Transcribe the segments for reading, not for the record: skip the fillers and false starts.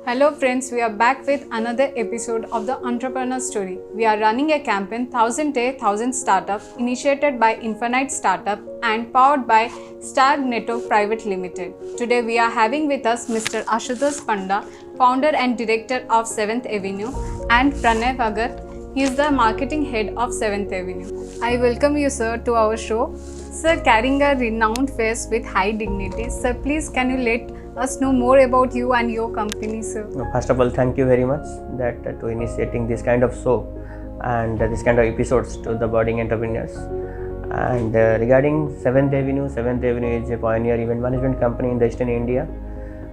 Hello friends, we are back with another episode of the Entrepreneur Story. We are running a campaign 1000 Day 1000 Startup initiated by Infinite Startup and powered by Star Network Private Limited. Today we are having with us Mr. Ashutosh Panda, founder and director of 7th Avenue, and Pranay Bhagat. He is the marketing head of 7th Avenue. I welcome you sir to our show. Sir, carrying a renowned face with high dignity. Sir, please can you let us know more about you and your company, sir? First of all, thank you very much that to initiating this kind of show and this kind of episodes to the budding entrepreneurs. And regarding 7th Avenue is a pioneer event management company in the Eastern India.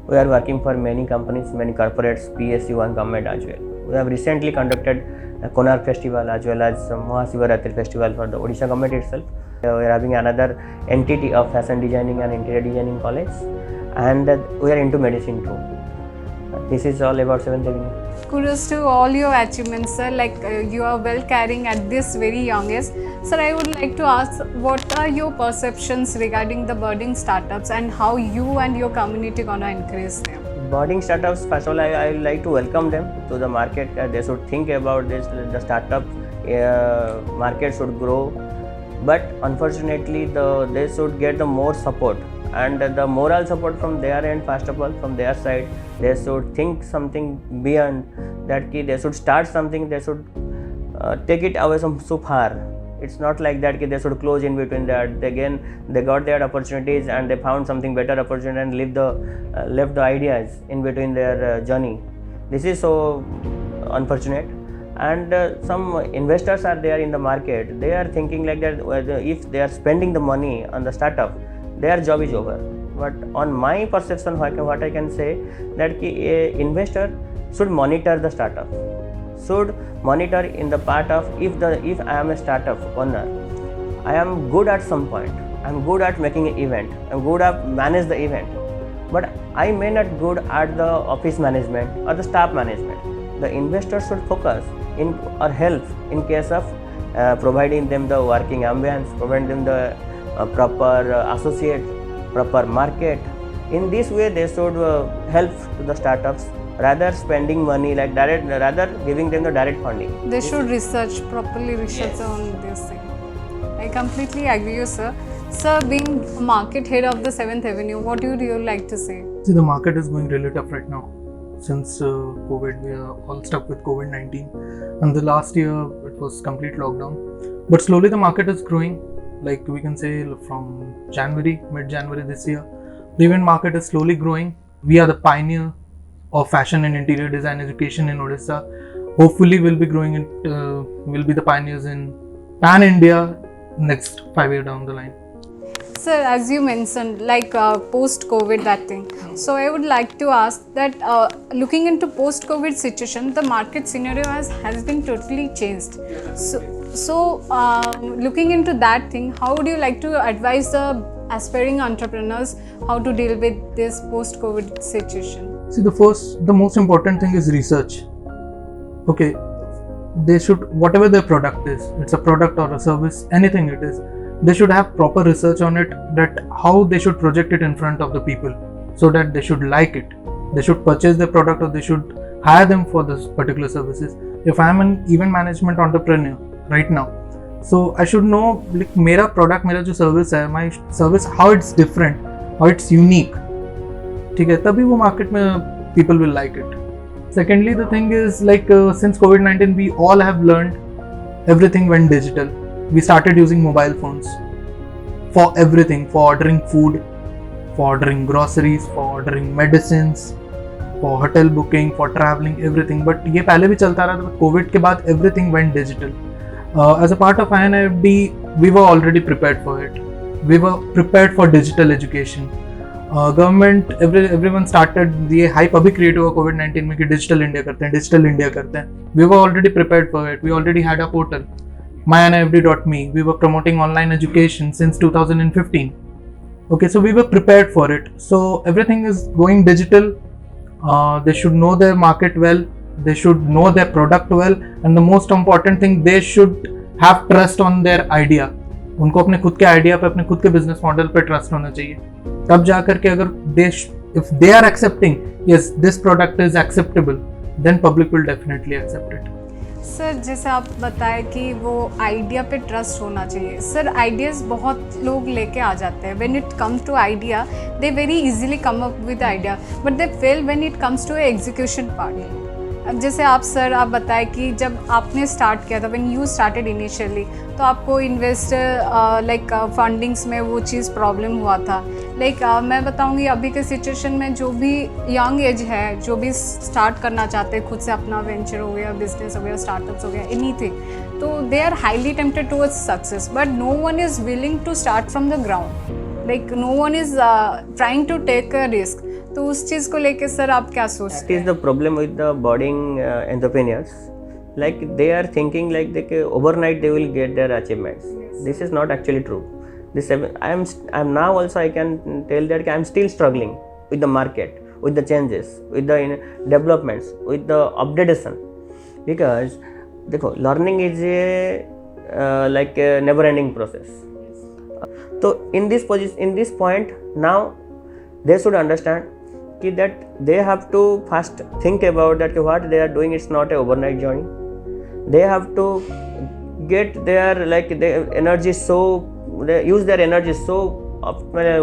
We are working for many companies, many corporates, PSU and government as well. We have recently conducted a Konark festival as well as Mahasivaratri festival for the Odisha government itself. We are having another entity of fashion designing and interior designing college, and we are into medicine too. This is all about 7th Avenue. Kudos to all your achievements, sir. You are well carrying at this very young age. Sir, I would like to ask, what are your perceptions regarding the budding startups and how you and your community gonna increase them? Budding startups, first of all, I would like to welcome them to the market. They should think about this. The startup market should grow, but unfortunately, they should get the more support and the moral support from their end. First of all, from their side, they should think something beyond that. They should start something. They should take it away from so far. It's not like that they should close in between that. They got their opportunities and they found something better opportunity and left the ideas in between their journey. This is so unfortunate. And some investors are there in the market. They are thinking like that, if they are spending the money on the startup, their job is over. But on my perception, what I can say that a investor should monitor the startup. Should monitor in the part of if I am a startup owner, I am good at some point. I am good at making an event. I am good at manage the event, but I may not good at the office management or the staff management. The investor should focus in or help in case of providing them the working ambience, providing them the proper associate, proper market. In this way, they should help to the startups rather spending money rather giving them the direct funding. They should properly research on this thing. I completely agree with you, sir. Sir, being market head of the 7th Avenue, what would you like to say? See, the market is going really tough right now. Since COVID, we are all stuck with COVID-19, and the last year it was complete lockdown. But slowly the market is growing. Like we can say from mid-January this year, the event market is slowly growing. We are the pioneer of fashion and interior design education in Odisha. Hopefully, we'll be we'll be the pioneers in Pan India next 5 years down the line. Sir, as you mentioned, post-COVID, that thing. So I would like to ask that looking into post-COVID situation, the market scenario has been totally changed. So looking into that thing, how would you like to advise the aspiring entrepreneurs how to deal with this post-COVID situation? See, the most important thing is research. Okay, they should, whatever their product is, it's a product or a service, anything it is, they should have proper research on it, that how they should project it in front of the people so that they should like it. They should purchase the product or they should hire them for this particular services. If I am an event management entrepreneur right now, so I should know like मेरा product, मेरा जो service है, my service, how it's different, how it's unique. ठीक है, तभी वो market में people will like it. Secondly, the thing is since COVID-19, we all have learned everything went digital. We started using mobile phones for everything, for ordering food, for ordering groceries, for ordering medicines, for hotel booking, for traveling, everything. But ये पहले भी चलता रहा था. COVID के बाद everything went digital. As a part of INFD, we were already prepared for it. We were prepared for digital education. Government, everyone started ये hype अभी create हुआ COVID-19 में कि digital India करते हैं. We were already prepared for it. We already had a portal, mynfd.me. We were promoting online education since 2015. Okay, so we were prepared for it. So everything is going digital. They should know their market well. They should know their product well. And the most important thing, they should have trust on their idea. उनको अपने खुद के idea पे, अपने खुद के business model पे trust होना चाहिए. तब जाकर के अगर if they are accepting, yes, this product is acceptable, then public will definitely accept it. Sir जैसे आप बताएं कि वो आइडिया पे ट्रस्ट होना चाहिए. सर आइडियाज़ बहुत लोग लेके आ जाते हैं. When it comes to idea they very easily come up with idea, but they fail when it comes to execution part. अब जैसे आप बताएं कि जब आपने स्टार्ट किया था, व्हेन यू स्टार्टेड इनिशियली, तो आपको इन्वेस्टर लाइक फंडिंग्स में वो चीज़ प्रॉब्लम हुआ था. लाइक मैं बताऊंगी अभी के सिचुएशन में जो भी यंग एज है, जो भी स्टार्ट करना चाहते हैं खुद से अपना वेंचर हो गया, बिजनेस हो गया, स्टार्टअप्स हो गया, एनीथिंग, तो they are highly tempted towards success, but no one is willing to start from the ground. Like no one is trying to take a risk. तो उस चीज़ को लेके सर आप क्या सोचते हैं? That is the problem with the budding entrepreneurs. Like they are thinking like they overnight they will get their achievements. This is not actually true. I'm now also I can tell that I am still struggling with the market, with the changes, with the developments, with the updatation. Because देखो learning is like a never-ending process. So in this point now they should understand that they have to first think about that what they are doing. It's not an overnight journey. They have to get their energy, so they use their energy so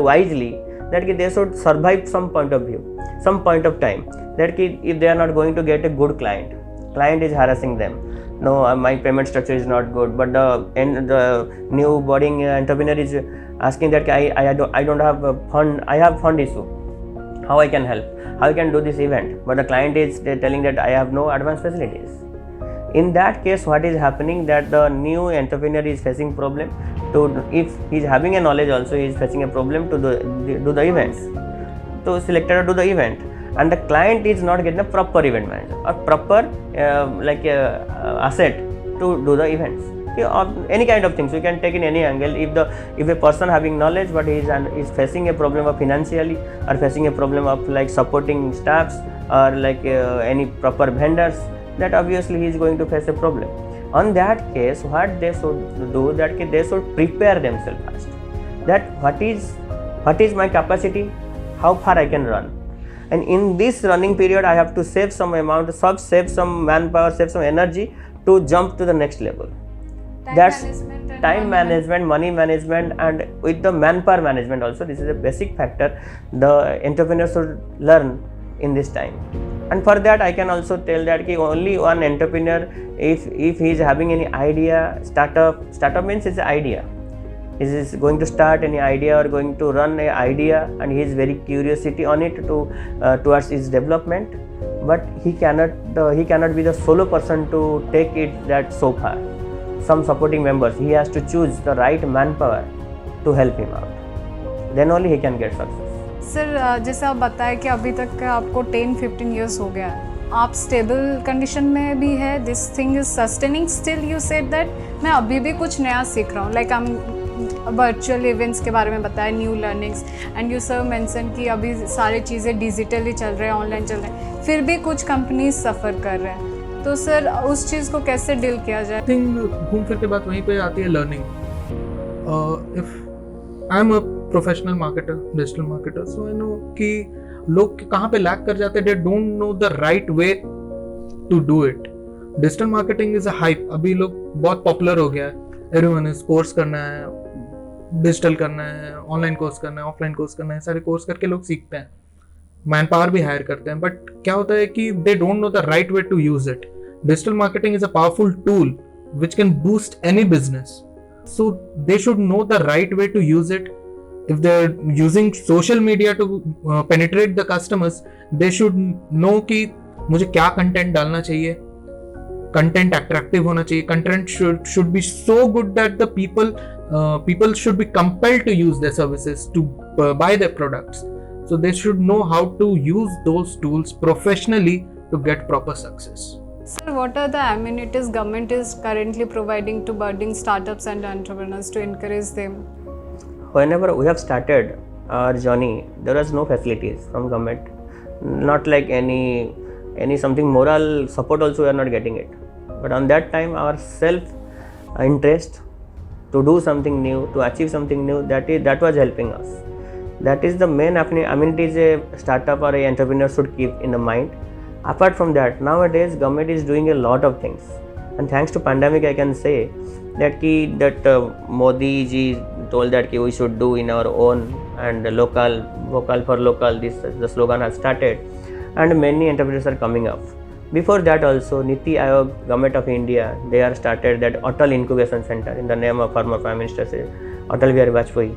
wisely that they should survive some point of view, some point of time. That if they are not going to get a good client is harassing them. No, my payment structure is not good. But the new budding entrepreneur is asking that I don't have a fund. I have fund issue. How I can help? How I can do this event? But the client is telling that I have no advanced facilities. In that case, what is happening that the new entrepreneur is facing problem if he is having a knowledge also, he is facing a problem to do the events, to select or do the event, and the client is not getting a proper event manager or proper asset to do the events. Any kind of things you can take in any angle. If a person having knowledge but he is facing a problem of financially, or facing a problem of supporting staffs, or any proper vendors, that obviously he is going to face a problem. On that case, what they should do, that they should prepare themselves first. That what is my capacity, how far I can run, and in this running period I have to save some amount, save some manpower, save some energy to jump to the next level. That's time management, money management, and with the manpower management also. This is a basic factor the entrepreneur should learn in this time. And for that I can also tell that only one entrepreneur, if he is having any idea, startup means it's an idea. He is going to start any idea or going to run an idea, and he is very curiosity on it towards its development. But he cannot be the solo person to take it that so far. Some supporting members, he has to choose the right manpower to help him out. Then only he can get success. Sir जैसे आप बताएं कि अभी तक आपको 10-15 years हो गया है, आप स्टेबल कंडीशन में भी है, this thing is sustaining, still you said that मैं अभी भी कुछ नया सीख रहा हूँ. लाइक हम वर्चुअल इवेंट्स के बारे में बताएं, new learnings, and you sir mention कि अभी सारी चीज़ें डिजिटली चल रहे हैं, ऑनलाइन चल रहे हैं, फिर भी कुछ कंपनीज सफ़र कर रहे हैं. तो सर उस चीज़ को कैसे डील किया जाए? आई थिंक घूम फिर के बात वहीं पे आती है learning. If I am a professional marketer, digital marketer, so I know कि लोग कहाँ पे लैक कर जाते हैं. They don't know the right way to do it. Digital marketing is a hype. अभी लोग बहुत पॉपुलर हो गया है. एवरीवन इज कोर्स करना है, डिजिटल करना है, ऑनलाइन कोर्स करना है, ऑफलाइन कोर्स करना है, सारे कोर्स करके लोग सीखते हैं, मैन पावर भी हायर करते हैं. बट क्या होता है कि they don't know the right way to use it. Digital marketing is a powerful tool which can boost any business. So they should know the right way to use it. If they're using social media to penetrate the customers, they should know कि मुझे क्या content डालना चाहिए. Content attractive होना चाहिए. Content should be so good that the people should be compelled to use their services, to buy their products. So they should know how to use those tools professionally to get proper success. Sir, what are the amenities government is currently providing to budding startups and entrepreneurs to encourage them? Whenever we have started our journey, there was no facilities from government, not like any something moral support also we are not getting it. But on that time, our self interest to do something new, to achieve something new, that was helping us. That is the main amenities a startup or a entrepreneur should keep in the mind. Apart from that, nowadays government is doing a lot of things, and thanks to pandemic I can say that Modi ji told that we should do in our own, and local, vocal for local, this the slogan has started, and many entrepreneurs are coming up. Before that also, Niti Aayog, Government of India, they are started that Atal Incubation Center in the name of former Prime Minister Atal Bihari Vajpayee.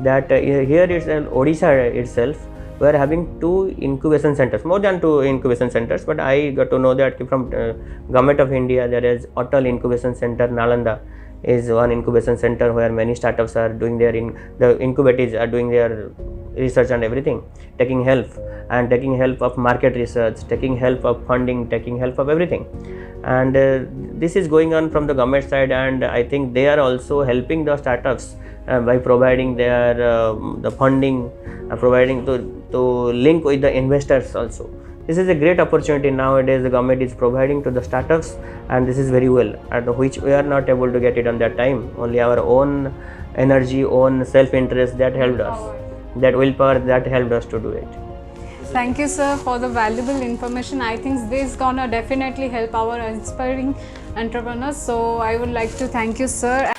That here it's Odisha itself, we are having 2 incubation centers, more than 2 incubation centers, but I got to know that from Government of India there is Atal Incubation Center, Nalanda is one incubation center where many startups are doing their the incubators are doing their research and everything, taking help of market research, taking help of funding, taking help of everything. And this is going on from the government side, and I think they are also helping the startups by providing their the funding, providing to link with the investors also. This is a great opportunity nowadays the government is providing to the startups, and this is very well, and which we are not able to get it on that time. Only our own energy, own self-interest that helped us, that willpower that helped us to do it. Thank you, sir, for the valuable information. I think this is gonna definitely help our inspiring entrepreneurs. So I would like to thank you, sir.